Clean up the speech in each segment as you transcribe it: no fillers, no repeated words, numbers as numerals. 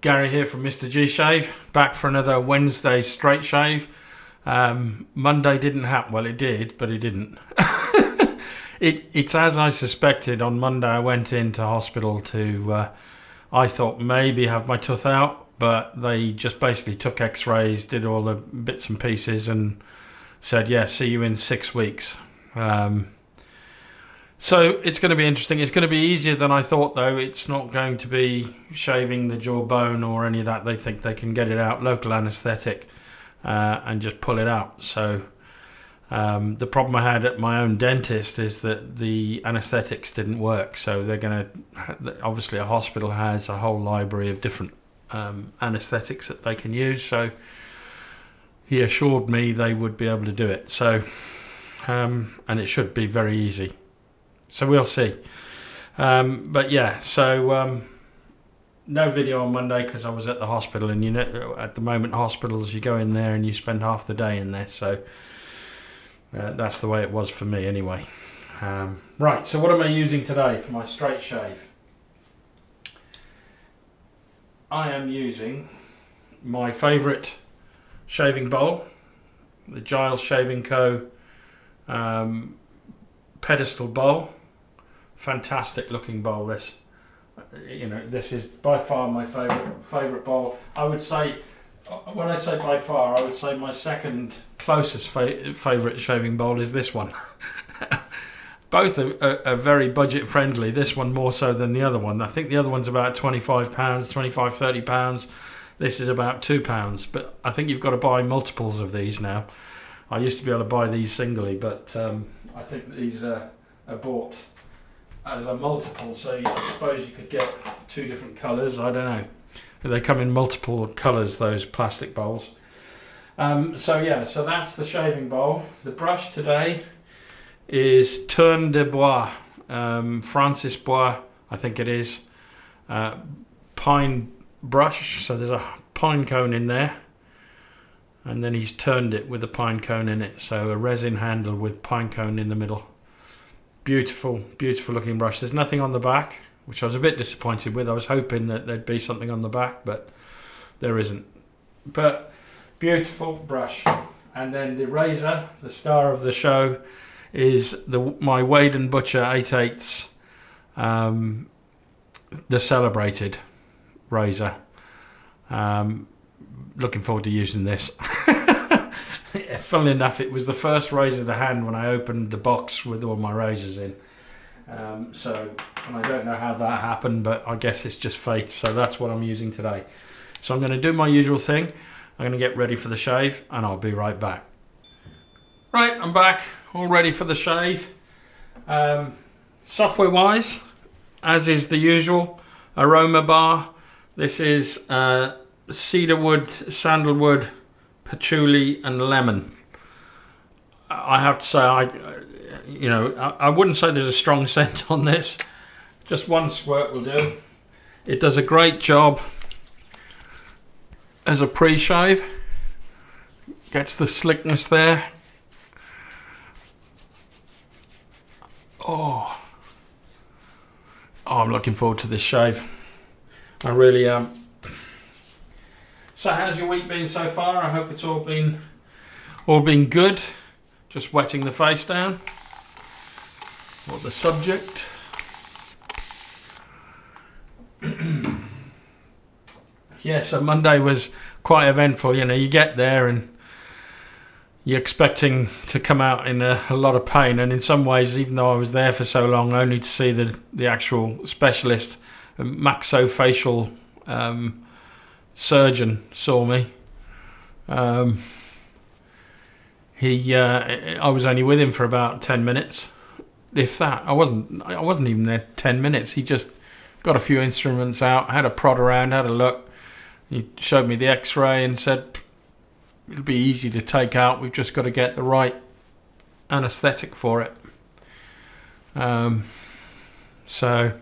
Gary here from MrG Shave, back for another Wednesday straight shave. Monday didn't happen. Well, it did, but it didn't. It's as I suspected. On Monday I went into hospital to, I thought maybe have my tooth out, but they just basically took x-rays, did all the bits and pieces and said, yeah, see you in 6 weeks. So it's going to be interesting. It's going to be easier than I thought, though. It's not going to be shaving the jawbone or any of that. They think they can get it out, local anaesthetic, and just pull it out. So the problem I had at my own dentist is that the anaesthetics didn't work. So they're going to, obviously a hospital has a whole library of different anaesthetics that they can use. So he assured me they would be able to do it. So, and it should be very easy. So we'll see. But yeah, so no video on Monday because I was at the hospital, and you know, at the moment hospitals, you go in there and you spend half the day in there. So that's the way it was for me anyway. Right, so what am I using today for my straight shave? I am using my favourite shaving bowl, the Giles Shaving Co Pedestal bowl. Fantastic looking bowl, this. You know, this is by far my favourite bowl. I would say, when I say by far, I would say my second closest favourite shaving bowl is this one. Both are very budget friendly. This one more so than the other one. I think the other one's about £25, £30. This is about £2, but I think you've got to buy multiples of these now. I used to be able to buy these singly, but I think these are bought as a multiple, so I suppose you could get two different colours. I don't know. They come in multiple colours, those plastic bowls. So yeah, so that's the shaving bowl. The brush today is Tournuredebois, Francis Bois, I think it is. Pine brush, so there's a pine cone in there, and then he's turned it with a pine cone in it, so a resin handle with pine cone in the middle. Beautiful, beautiful looking brush. There's nothing on the back, which I was a bit disappointed with. I was hoping that there'd be something on the back, but there isn't. But beautiful brush. And then the razor, the star of the show, is my Wade & Butcher 8/8 The Celebrated razor. Looking forward to using this. Funnily enough, it was the first razor to hand when I opened the box with all my razors in. So, and I don't know how that happened, but I guess it's just fate. So that's what I'm using today. So I'm going to do my usual thing. I'm going to get ready for the shave, and I'll be right back. Right, I'm back, all ready for the shave. Software-wise, as is the usual, Aromabar. This is cedarwood, sandalwood, patchouli and lemon. I have to say, I wouldn't say there's a strong scent on this. Just one squirt will do. It does a great job as a pre-shave. Gets the slickness there. Oh, I'm looking forward to this shave. I really am. So how's your week been so far? I hope it's all been good. Just wetting the face down. Or the subject. Yeah, so Monday was quite eventful. You know, you get there and you're expecting to come out in a lot of pain, and in some ways, even though I was there for so long, only to see the actual specialist, maxillofacial surgeon saw me. I was only with him for about 10 minutes, if that. I wasn't even there 10 minutes. He just got a few instruments out, had a prod around, had a look. He showed me the x-ray and said, it'll be easy to take out. We've just got to get the right anaesthetic for it. So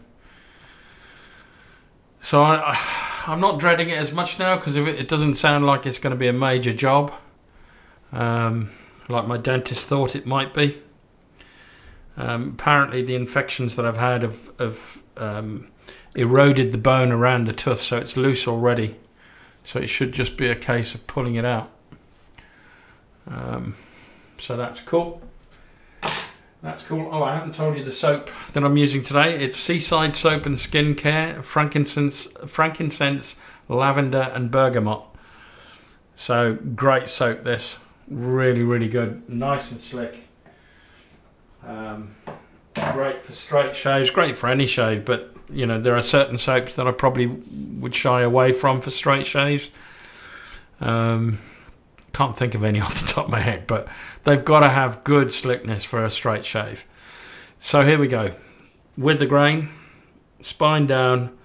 I'm not dreading it as much now, because it doesn't sound like it's going to be a major job, like my dentist thought it might be. Apparently the infections that I've had have eroded the bone around the tooth, so it's loose already. So it should just be a case of pulling it out. So that's cool. That's cool. Oh, I haven't told you the soap that I'm using today. It's Seaside Soap and Skincare, frankincense, lavender and bergamot. So great soap this. Really, really good. Nice and slick. Great for straight shaves, great for any shave, but you know, there are certain soaps that I probably would shy away from for straight shaves. Can't think of any off the top of my head, but they've got to have good slickness for a straight shave. So here we go. With the grain, spine down.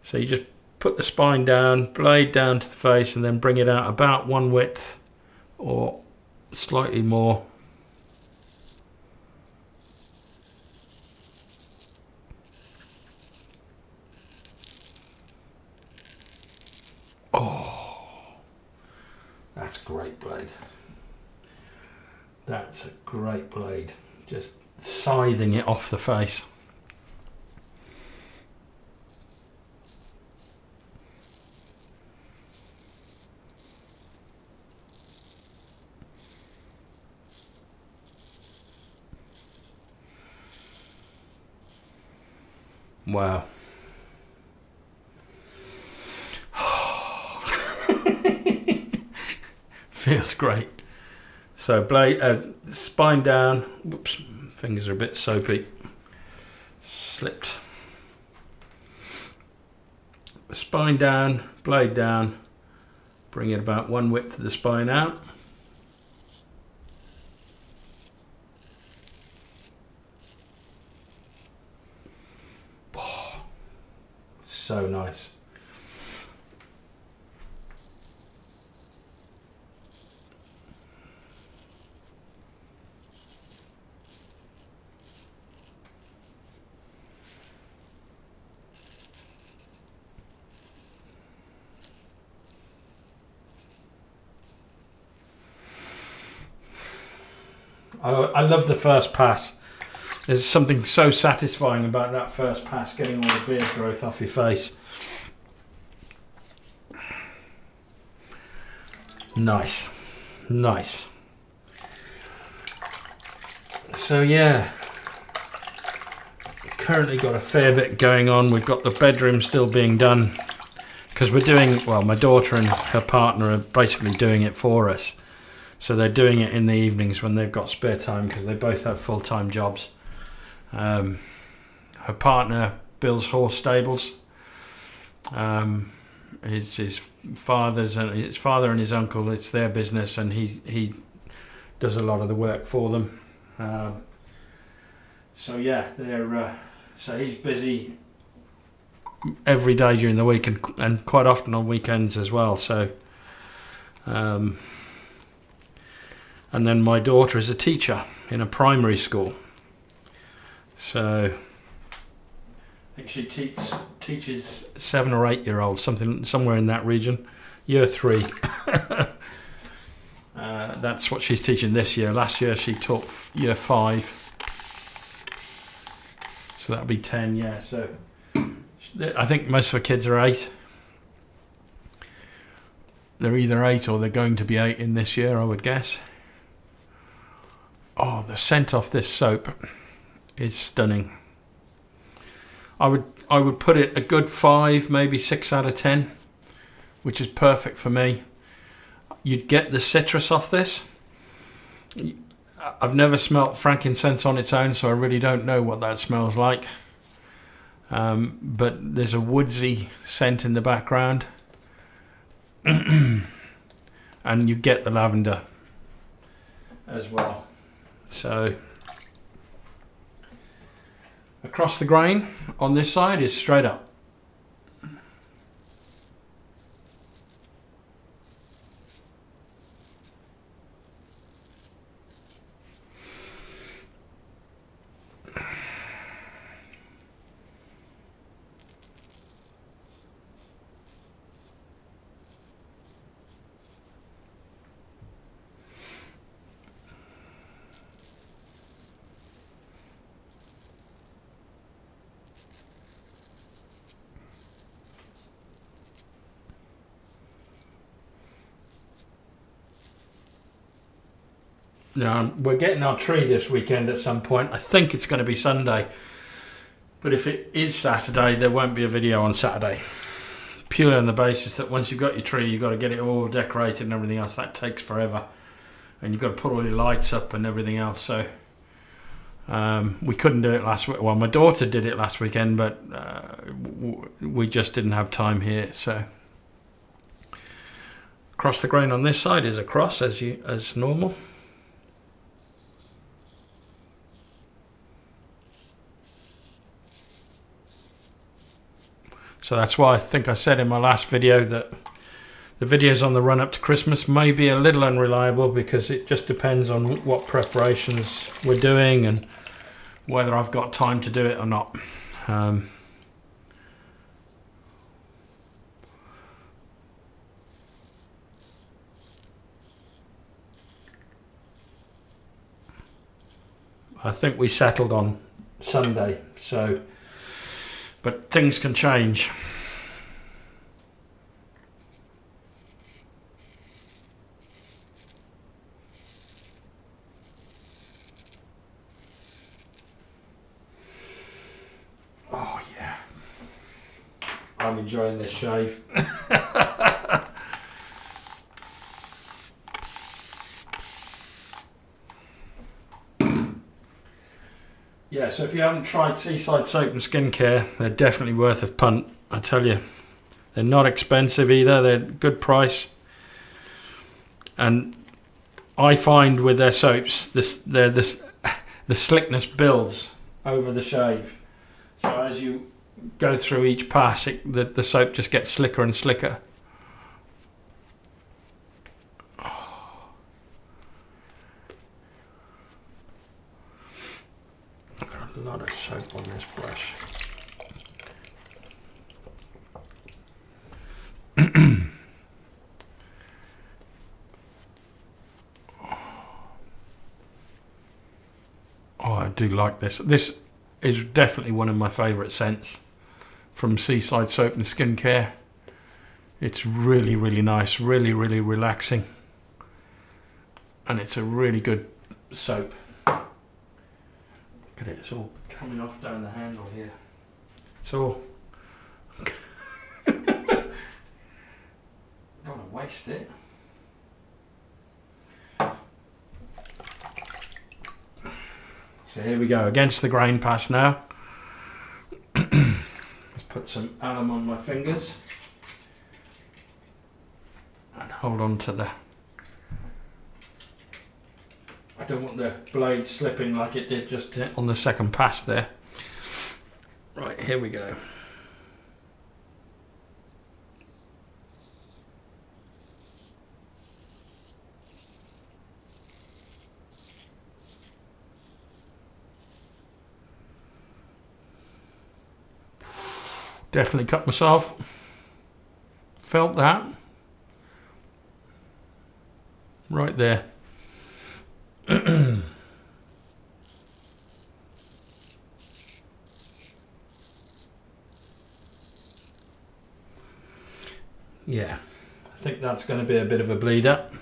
So you just put the spine down, blade down to the face, and then bring it out about one width or slightly more. Oh, that's a great blade. That's a great blade. Just scything it off the face. Wow. Feels great. So blade, spine down. Whoops, fingers are a bit soapy. Slipped. Spine down, blade down. Bring it about one width of the spine out. Oh, so nice. I love the first pass. There's something so satisfying about that first pass, getting all the beard growth off your face. Nice, nice. So yeah, currently got a fair bit going on. We've got the bedroom still being done because we're doing, well, my daughter and her partner are basically doing it for us. So they're doing it in the evenings when they've got spare time because they both have full-time jobs. Her partner builds horse stables. His father and his uncle, it's their business, and he does a lot of the work for them. So yeah, so he's busy every day during the week and quite often on weekends as well. So and then my daughter is a teacher in a primary school. So I think she teaches 7 or 8 year olds, somewhere in that region, year 3. That's what she's teaching this year. Last year she taught year 5. So that'll be 10, yeah. So I think most of her kids are 8. They're either 8 or they're going to be 8 in this year, I would guess. Oh, the scent off this soap is stunning. I would put it a good 5, maybe 6 out of 10, which is perfect for me. You'd get the citrus off this. I've never smelt frankincense on its own, so I really don't know what that smells like. But there's a woodsy scent in the background. And you get the lavender as well. So across the grain on this side is straight up. Now, we're getting our tree this weekend at some point. I think it's going to be Sunday. But if it is Saturday, there won't be a video on Saturday. Purely on the basis that once you've got your tree, you've got to get it all decorated and everything else. That takes forever. And you've got to put all your lights up and everything else. So we couldn't do it last week. Well, my daughter did it last weekend, but we just didn't have time here. So across the grain on this side is a cross as normal. So that's why I think I said in my last video that the videos on the run up to Christmas may be a little unreliable, because it just depends on what preparations we're doing and whether I've got time to do it or not. I think we settled on Sunday, so, but things can change. Oh yeah, I'm enjoying this shave. Yeah, so if you haven't tried Seaside soap and skincare, they're definitely worth a punt, I tell you. They're not expensive either, they're good price. And I find with their soaps, the slickness builds over the shave. So as you go through each pass, the soap just gets slicker and slicker. A lot of soap on this brush. Oh, I do like this. This is definitely one of my favourite scents from Seaside Soap and Skincare. It's really, really nice, really, really relaxing. And it's a really good soap. Look at it, it's all coming off down the handle here. It's all... Don't want to waste it. So here we go, against the grain pass now. Let's put some alum on my fingers. And hold on to the... I don't want the blade slipping like it did just on the second pass there. Right, here we go. Definitely cut myself. Felt that. Right there. Yeah, I think that's going to be a bit of a bleed up.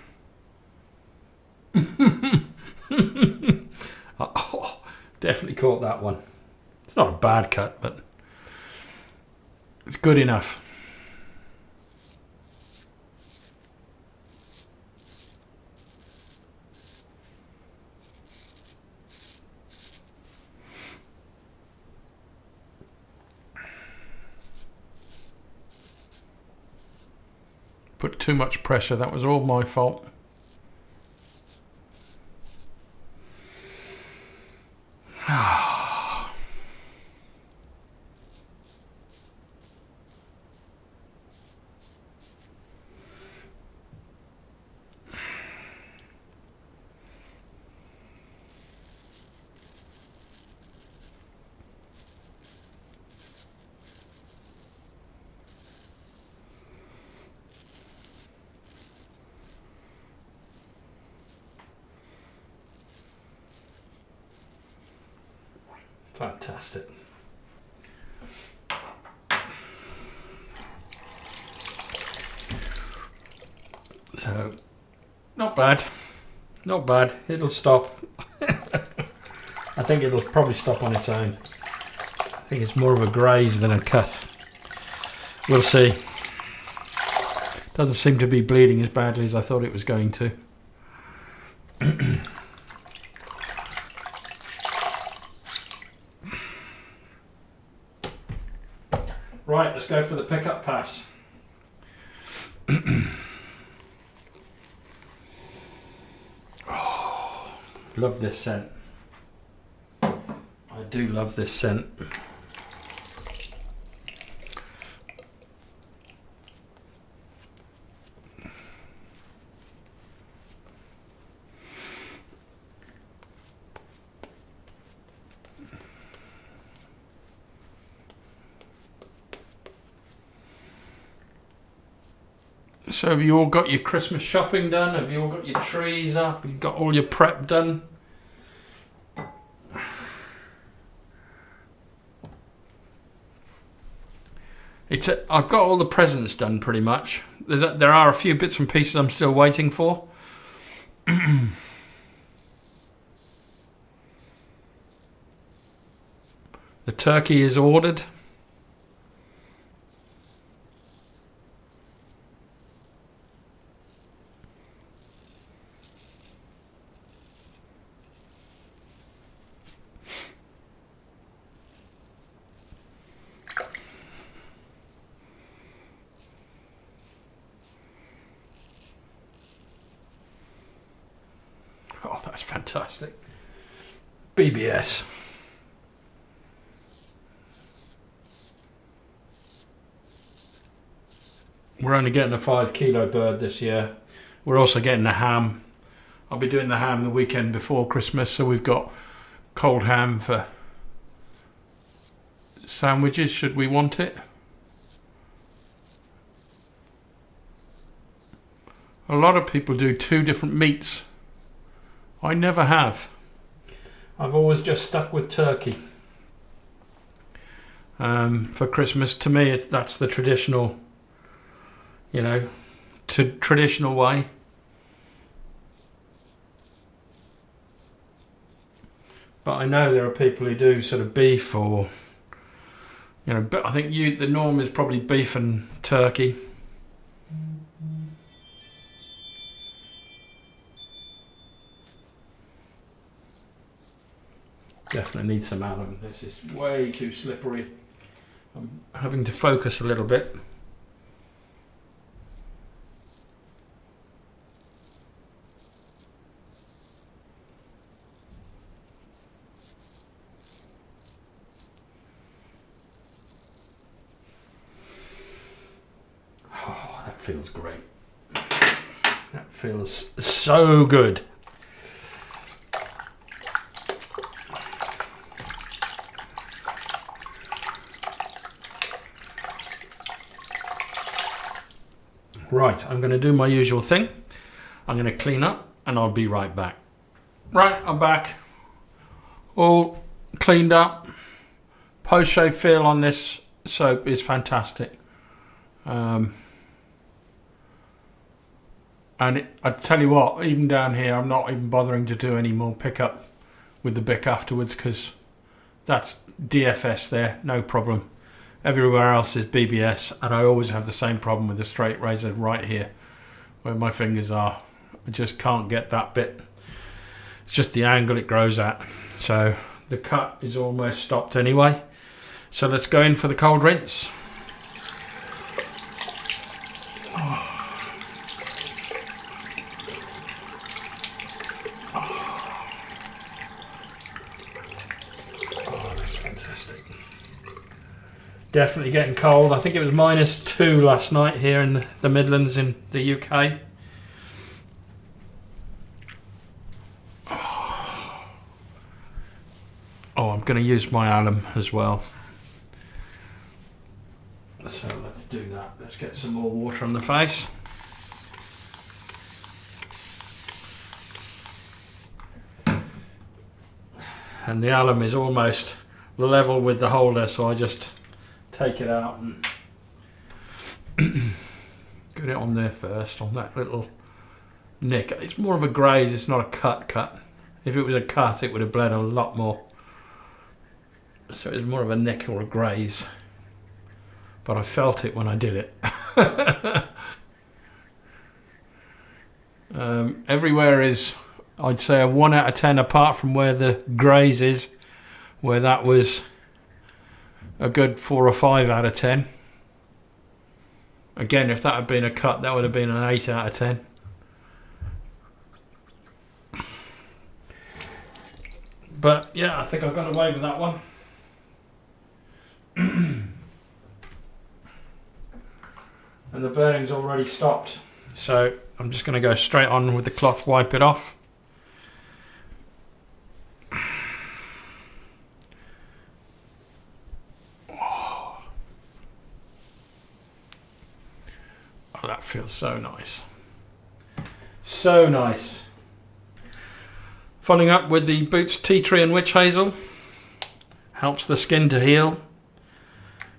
Oh, definitely caught that one. It's not a bad cut, but it's good enough. Put too much pressure, that was all my fault. Fantastic. So, not bad. Not bad. It'll stop. I think it'll probably stop on its own. I think it's more of a graze than a cut. We'll see. Doesn't seem to be bleeding as badly as I thought it was going to. Right, let's go for the pickup pass. Oh, love this scent. I do love this scent. So have you all got your Christmas shopping done? Have you all got your trees up? Have you got all your prep done? I've got all the presents done pretty much. There are a few bits and pieces I'm still waiting for. The turkey is ordered. Oh, that's fantastic. BBS. We're only getting a 5 kilo bird this year. We're also getting the ham. I'll be doing the ham the weekend before Christmas, so we've got cold ham for sandwiches should we want it. A lot of people do 2 different meats. I never have. I've always just stuck with turkey. For Christmas, to me, that's the traditional, you know, traditional way. But I know there are people who do sort of beef or, you know, but I think the norm is probably beef and turkey. Definitely need some alum. This is way too slippery. I'm having to focus a little bit. Oh, that feels great. That feels so good. Right, I'm going to do my usual thing. I'm going to clean up and I'll be right back. Right, I'm back. All cleaned up. Post-shave feel on this soap is fantastic. And I tell you what, even down here, I'm not even bothering to do any more pickup with the Bic afterwards because that's DFS there, no problem. Everywhere else is BBS, and I always have the same problem with the straight razor right here where my fingers are. I just can't get that bit. It's just the angle it grows at. So the cut is almost stopped anyway. So let's go in for the cold rinse. Definitely getting cold. I think it was -2 last night here in the Midlands in the UK. Oh, I'm going to use my alum as well. So let's do that. Let's get some more water on the face. And the alum is almost level with the holder, so I just take it out and get it on there first, on that little nick. It's more of a graze, it's not a cut. If it was a cut, it would have bled a lot more. So it's more of a nick or a graze. But I felt it when I did it. Everywhere is, I'd say, a 1 out of 10, apart from where the graze is, where that was a good 4 or 5 out of 10. Again, if that had been a cut, that would have been an 8 out of 10. But yeah, I think I got away with that one. And the burning's already stopped. So I'm just going to go straight on with the cloth, wipe it off. Oh, that feels so nice. So nice. Following up with the Boots Tea Tree and Witch Hazel. Helps the skin to heal.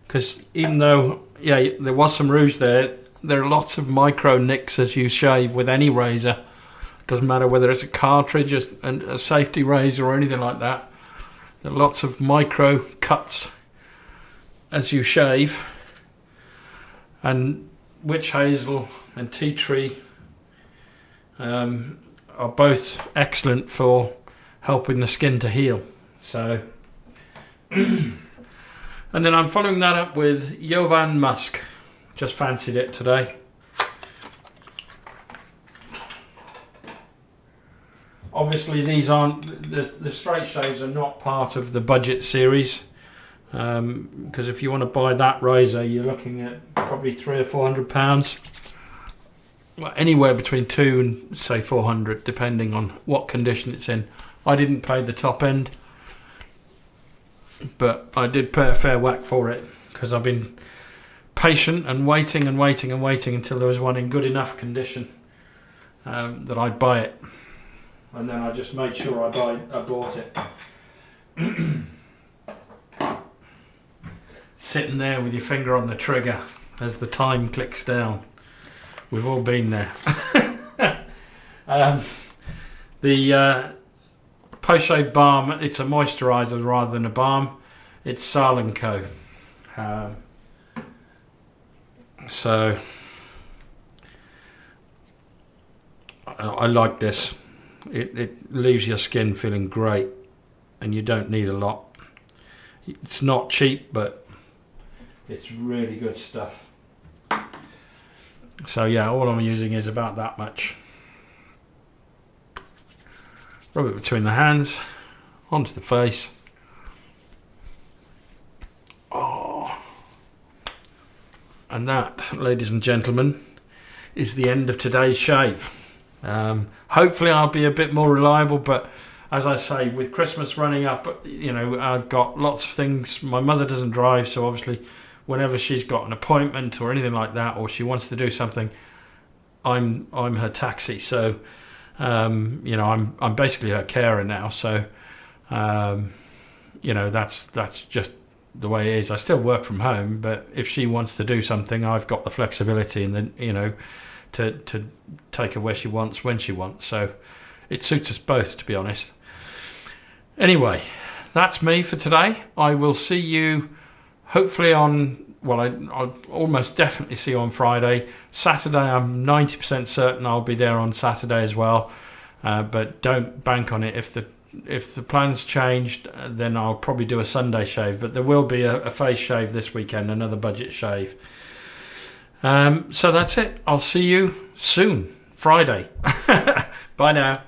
Because even though, yeah, there was some rouge there are lots of micro nicks as you shave with any razor. Doesn't matter whether it's a cartridge and a safety razor or anything like that. There are lots of micro cuts as you shave. And Witch Hazel and Tea Tree are both excellent for helping the skin to heal. So, and then I'm following that up with Jovan Musk. Just fancied it today. Obviously these aren't, the straight shaves are not part of the budget series, because if you want to buy that razor you're looking at probably £300 or £400. Well, anywhere between 2 and say 400, depending on what condition it's in. I didn't pay the top end, but I did pay a fair whack for it because I've been patient and waiting until there was one in good enough condition that I'd buy it, and then I just made sure I bought it. Sitting there with your finger on the trigger as the time clicks down. We've all been there. The post-shave balm, it's a moisturiser rather than a balm. It's SAAL Co. So I like this. It leaves your skin feeling great, and you don't need a lot. It's not cheap, but it's really good stuff. So yeah, all I'm using is about that much. Rub it between the hands, onto the face. Oh. And that, ladies and gentlemen, is the end of today's shave. Hopefully I'll be a bit more reliable, but as I say, with Christmas running up, you know, I've got lots of things. My mother doesn't drive, so obviously whenever she's got an appointment or anything like that, or she wants to do something, I'm her taxi. So you know, I'm basically her carer now. So you know, that's just the way it is. I still work from home, but if she wants to do something, I've got the flexibility and then, you know, to take her where she wants when she wants. So it suits us both, to be honest. Anyway, that's me for today. I will see you hopefully on, well, I'll almost definitely see you on Friday. Saturday, I'm 90% certain I'll be there on Saturday as well. But don't bank on it. If the plans changed, then I'll probably do a Sunday shave. But there will be a face shave this weekend, another budget shave. So that's it. I'll see you soon, Friday. Bye now.